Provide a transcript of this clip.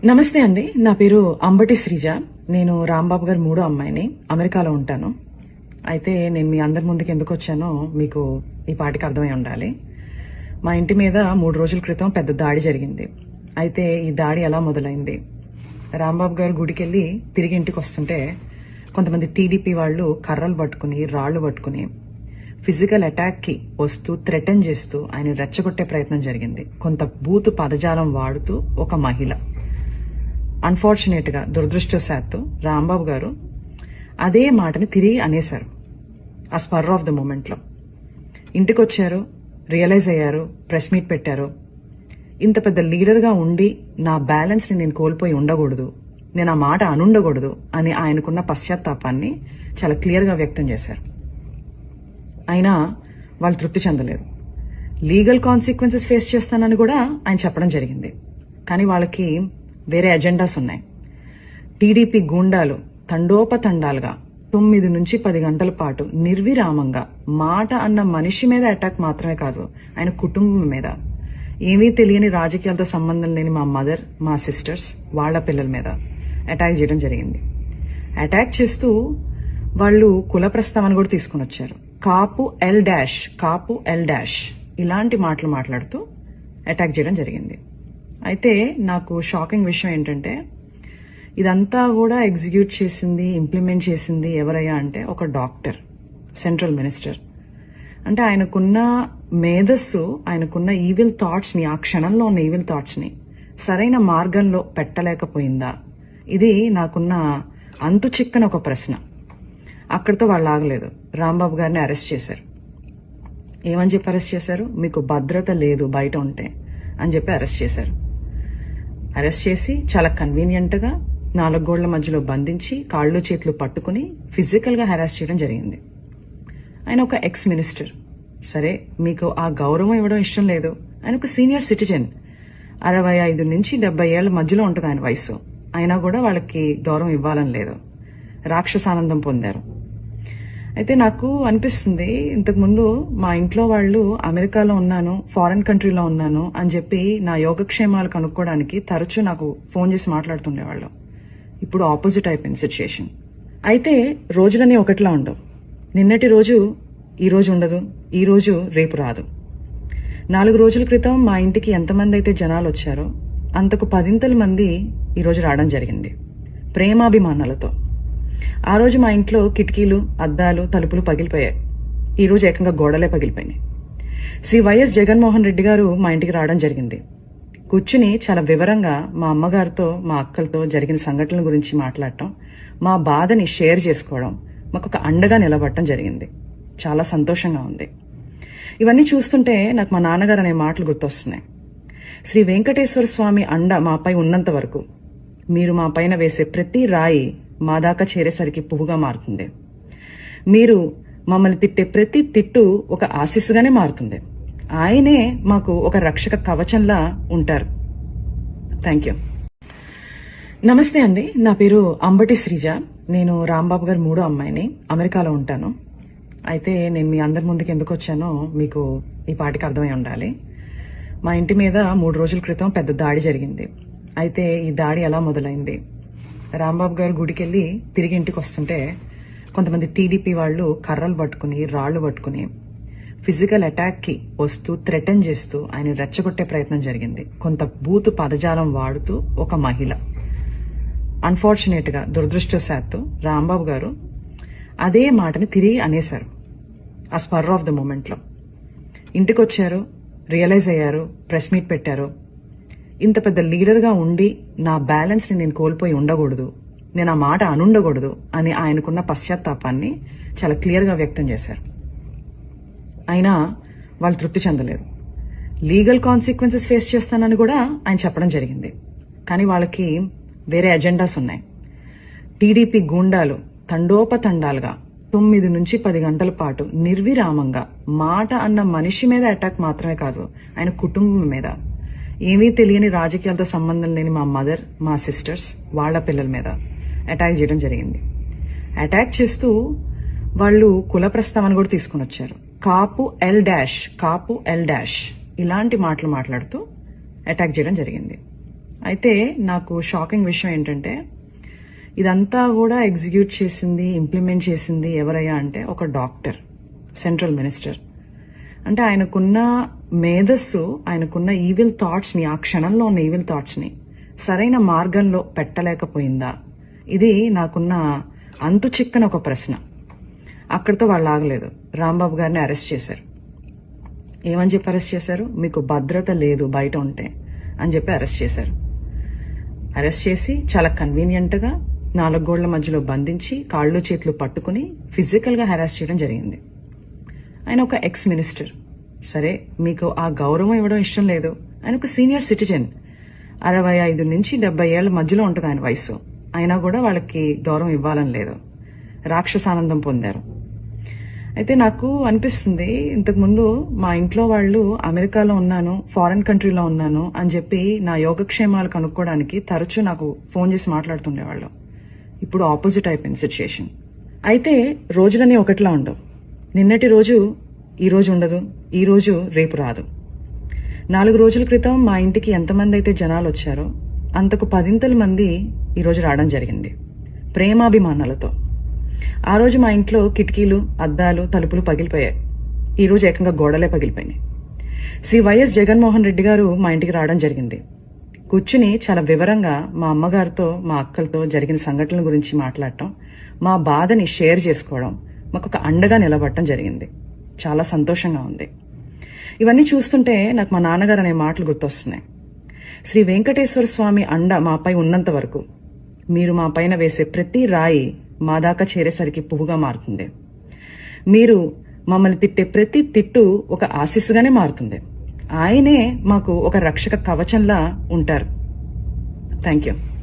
నమస్తే అండి. నా పేరు అంబటి శ్రీజ. నేను రాంబాబు గారి మూడో అమ్మాయిని. అమెరికాలో ఉంటాను. అయితే నేను మీ అందరి ముందుకు ఎందుకు వచ్చానో మీకు ఈ పాటికి అర్థమై ఉండాలి. మా ఇంటి మీద 3 రోజుల క్రితం పెద్ద దాడి జరిగింది. అయితే ఈ దాడి ఎలా మొదలైంది? రాంబాబు గారు గుడికెళ్ళి తిరిగి ఇంటికి వస్తుంటే కొంతమంది టీడీపీ వాళ్ళు కర్రలు పట్టుకుని రాళ్లు పట్టుకుని ఫిజికల్ అటాక్ కి వస్తూ థ్రెటన్ చేస్తూ ఆయన రెచ్చగొట్టే ప్రయత్నం జరిగింది. కొంత బూతు పదజాలం వాడుతూ ఒక మహిళ. అన్ఫార్చునేట్ గా దురదృష్టవశాత్తు రాంబాబు గారు అదే మాటని తిరిగి అనేశారు. ఆ స్పర్ ఆఫ్ ద మూమెంట్ లో ఇంటికి వచ్చారు, రియలైజ్ అయ్యారు, ప్రెస్ మీట్ పెట్టారు. ఇంత పెద్ద లీడర్ గా ఉండి నా బ్యాలెన్స్ ని నేను కోల్పోయి ఉండకూడదు, నేను ఆ మాట అనుండకూడదు అని ఆయనకున్న పశ్చాత్తాపాన్ని చాలా క్లియర్ గా వ్యక్తం చేశారు. అయినా వాళ్ళు తృప్తి చెందలేరు. లీగల్ కాన్సిక్వెన్సెస్ ఫేస్ చేస్తానని కూడా ఆయన చెప్పడం జరిగింది. కానీ వాళ్ళకి వేరే ఎజెండాస్ ఉన్నాయి. టీడీపీ గూండాలు తండోపతండాలుగా 9 నుంచి 10 గంటల పాటు నిర్విరామంగా మాట అన్న మనిషి మీద అటాక్ మాత్రమే కాదు, ఆయన కుటుంబం మీద, ఏమీ తెలియని రాజకీయాలతో సంబంధం లేని మా మదర్, మా సిస్టర్స్, వాళ్ల పిల్లల మీద అటాక్ చేయడం జరిగింది. అటాక్ చేస్తూ వాళ్ళు కుల ప్రస్తావన కూడా తీసుకుని వచ్చారు. కాపు ఎల్ డాష్ ఇలాంటి మాటలు మాట్లాడుతూ అటాక్ చేయడం జరిగింది. అయితే నాకు షాకింగ్ విషయం ఏంటంటే ఇదంతా కూడా ఎగ్జిక్యూట్ చేసింది, ఇంప్లిమెంట్ చేసింది ఎవరయ్యా అంటే ఒక డాక్టర్, సెంట్రల్ మినిస్టర్. అంటే ఆయనకున్న మేధస్సు, ఆయనకున్న ఈవిల్ థాట్స్ ని, ఆ క్షణంలో ఉన్న ఈవిల్ థాట్స్ ని సరైన మార్గంలో పెట్టలేకపోయిందా? ఇది నాకున్న అంతు చిక్కని ఒక ప్రశ్న. అక్కడితో వాళ్ళు ఆగలేదు. రాంబాబు గారిని అరెస్ట్ చేశారు. ఏమని చెప్పి అరెస్ట్ చేశారు? మీకు భద్రత లేదు బయట ఉంటే అని చెప్పి అరెస్ట్ చేశారు. అరెస్ట్ చేసి చాలా కన్వీనియంట్ గా 4 గోళ్ల మధ్యలో బంధించి కాళ్ళు చేతులు పట్టుకుని ఫిజికల్ గా హెరాస్ చేయడం జరిగింది. ఆయన ఒక ఎక్స్ మినిస్టర్. సరే, మీకు ఆ గౌరవం ఇవ్వడం ఇష్టం లేదు. ఆయన ఒక సీనియర్ సిటిజన్, 65 నుంచి 70 ఏళ్ల మధ్యలో ఉంటుంది ఆయన వయసు. అయినా కూడా వాళ్ళకి గౌరవం ఇవ్వాలని లేదు. రాక్షసానందం పొందారు. అయితే నాకు అనిపిస్తుంది, ఇంతకుముందు మా ఇంట్లో వాళ్ళు అమెరికాలో ఉన్నాను, ఫారెన్ కంట్రీలో ఉన్నాను అని చెప్పి నా యోగక్షేమాలు కనుక్కోవడానికి తరచూ నాకు ఫోన్ చేసి మాట్లాడుతుండేవాళ్ళు. ఇప్పుడు ఆపోజిట్ అయిపోయింది సిచ్యుయేషన్. అయితే రోజులన్నీ ఒకటిలా ఉండవు. నిన్నటి రోజు ఈ రోజు ఉండదు, ఈ రోజు రేపు రాదు. 4 రోజుల క్రితం మా ఇంటికి ఎంతమంది అయితే జనాలు వచ్చారో అంతకు 10 మంది ఈ రోజు రావడం జరిగింది, ప్రేమాభిమానాలతో. ఆ రోజు మా ఇంట్లో కిటికీలు, అద్దాలు, తలుపులు పగిలిపోయాయి. ఈ రోజు ఏకంగా గోడలే పగిలిపోయినాయి. శ్రీ వైఎస్ జగన్మోహన్ రెడ్డి గారు మా ఇంటికి రావడం జరిగింది. కూర్చుని చాలా వివరంగా మా అమ్మగారితో, మా అక్కలతో జరిగిన సంఘటనల గురించి మాట్లాడటం, మా బాధని షేర్ చేసుకోవడం, మాకు ఒక అండగా నిలబడటం జరిగింది. చాలా సంతోషంగా ఉంది. ఇవన్నీ చూస్తుంటే నాకు మా నాన్నగారు అనే మాటలు గుర్తొస్తున్నాయి. శ్రీ వెంకటేశ్వర స్వామి అండ మాపై ఉన్నంత వరకు మీరు మా పైన వేసే ప్రతి రాయి మా దాకా చేరేసరికి పువ్వుగా మారుతుంది. మీరు మమ్మల్ని తిట్టే ప్రతి తిట్టు ఒక ఆశీస్సుగానే మారుతుంది. ఆయనే మాకు ఒక రక్షక కవచంలా ఉంటారు. Thank you. నమస్తే అండి. నా పేరు అంబటి శ్రీజ. నేను రాంబాబు గారి మూడో అమ్మాయిని. అమెరికాలో ఉంటాను. అయితే నేను మీ అందరి ముందుకు ఎందుకు వచ్చానో మీకు ఈ పాటికి అర్థమై ఉండాలి. మా ఇంటి మీద 3 రోజుల క్రితం పెద్ద దాడి జరిగింది. అయితే ఈ దాడి ఎలా మొదలైంది? రాంబాబు గారు గుడికెళ్ళి తిరిగి ఇంటికి వస్తుంటే కొంతమంది టీడీపీ వాళ్ళు కర్రలు పట్టుకుని రాళ్లు పట్టుకుని ఫిజికల్ అటాక్ కి వస్తూ థ్రెటన్ చేస్తూ ఆయన రెచ్చగొట్టే ప్రయత్నం జరిగింది. కొంత బూతు పదజాలం వాడుతూ ఒక మహిళ. అన్ఫార్చునేట్ గా దురదృష్టవశాత్తు రాంబాబు గారు అదే మాటని తిరిగి అనేశారు. ఆ స్పర్ ఆఫ్ ద మూమెంట్ లో ఇంటికి వచ్చారు, రియలైజ్ అయ్యారు, ప్రెస్ మీట్ పెట్టారు. ఇంత పెద్ద లీడర్ గా ఉండి నా బ్యాలెన్స్ ని నేను కోల్పోయి ఉండకూడదు, నేను ఆ మాట అనుండకూడదు అని ఆయనకున్న పశ్చాత్తాపాన్ని చాలా క్లియర్ గా వ్యక్తం చేశారు. అయినా వాళ్ళు తృప్తి చెందలేరు. లీగల్ కాన్సిక్వెన్సెస్ ఫేస్ చేస్తానని కూడా ఆయన చెప్పడం జరిగింది. కానీ వాళ్ళకి వేరే ఎజెండాస్ ఉన్నాయి. టీడీపీ గూండాలు తండోపతండాలుగా 9 నుంచి 10 గంటల పాటు నిర్విరామంగా మాట అన్న మనిషి మీద అటాక్ మాత్రమే కాదు, ఆయన కుటుంబం మీద, ఏమీ తెలియని రాజకీయాలతో సంబంధం లేని మా మదర్, మా సిస్టర్స్, వాళ్ల పిల్లల మీద అటాక్ చేయడం జరిగింది. అటాక్ చేస్తూ వాళ్ళు కుల ప్రస్తావన కూడా తీసుకుని వచ్చారు. కాపు ఎల్ డాష్ ఇలాంటి మాటలు మాట్లాడుతూ అటాక్ చేయడం జరిగింది. అయితే నాకు షాకింగ్ విషయం ఏంటంటే ఇదంతా కూడా ఎగ్జిక్యూట్ చేసింది, ఇంప్లిమెంట్ చేసింది ఎవరయ్యా అంటే ఒక డాక్టర్, సెంట్రల్ మినిస్టర్. అంటే ఆయనకున్న మేధస్సు, ఆయనకున్న ఈవిల్ థాట్స్ని, ఆ క్షణంలో ఉన్న ఈవిల్ థాట్స్ని సరైన మార్గంలో పెట్టలేకపోయిందా? ఇది నాకున్న అంతు చిక్కని ఒక ప్రశ్న. అక్కడితో వాళ్ళు ఆగలేదు. రాంబాబు గారిని అరెస్ట్ చేశారు. ఏమని చెప్పి అరెస్ట్ చేశారు? మీకు భద్రత లేదు బయట ఉంటే అని చెప్పి అరెస్ట్ చేశారు. అరెస్ట్ చేసి చాలా కన్వీనియంట్గా 4 గోళ్ల మధ్యలో బంధించి కాళ్ళు చేతులు పట్టుకుని ఫిజికల్గా హెరాస్ చేయడం జరిగింది. ఆయన ఒక ఎక్స్ మినిస్టర్. సరే, మీకు ఆ గౌరవం ఇవ్వడం ఇష్టం లేదు. ఆయన ఒక సీనియర్ సిటిజన్, 65 నుంచి 70 ఏళ్ల మధ్యలో ఉంటుంది ఆయన వయసు. అయినా కూడా వాళ్ళకి గౌరవం ఇవ్వాలని లేదు. రాక్షసానందం పొందారు. అయితే నాకు అనిపిస్తుంది, ఇంతకుముందు మా ఇంట్లో వాళ్ళు అమెరికాలో ఉన్నాను, ఫారెన్ కంట్రీలో ఉన్నాను అని చెప్పి నా యోగక్షేమాలు కనుక్కోవడానికి తరచూ నాకు ఫోన్ చేసి మాట్లాడుతుండేవాళ్ళు. ఇప్పుడు ఆపోజిట్ అయిపోయింది సిచ్యుయేషన్. అయితే రోజులన్నీ ఒకటిలా ఉండవు. నిన్నటి రోజు ఈ రోజు ఉండదు, ఈ రోజు రేపు రాదు. 4 రోజుల క్రితం మా ఇంటికి ఎంతమంది అయితే జనాలు వచ్చారో అంతకు 10 మంది ఈరోజు రావడం జరిగింది, ప్రేమాభిమానాలతో. ఆ రోజు మా ఇంట్లో కిటికీలు, అద్దాలు, తలుపులు పగిలిపోయాయి. ఈ రోజు ఏకంగా గోడలే పగిలిపోయినాయి. శ్రీ వైఎస్ జగన్మోహన్ రెడ్డి గారు మా ఇంటికి రావడం జరిగింది. కూర్చుని చాలా వివరంగా మా అమ్మగారితో, మా అక్కలతో జరిగిన సంఘటనల గురించి మాట్లాడటం, మా బాధని షేర్ చేసుకోవడం, మాకు ఒక అండగా నిలబడటం జరిగింది. చాలా సంతోషంగా ఉంది. ఇవన్నీ చూస్తుంటే నాకు మా నాన్నగారు అనే మాటలు గుర్తొస్తున్నాయి. శ్రీ వెంకటేశ్వర స్వామి అండ మాపై ఉన్నంత వరకు మీరు మా పైన వేసే ప్రతి రాయి మా దాకా చేరేసరికి పువ్వుగా మారుతుంది. మీరు మమ్మల్ని తిట్టే ప్రతి తిట్టు ఒక ఆశీస్సుగానే మారుతుంది. ఆయనే మాకు ఒక రక్షక కవచంలా ఉంటారు. Thank you.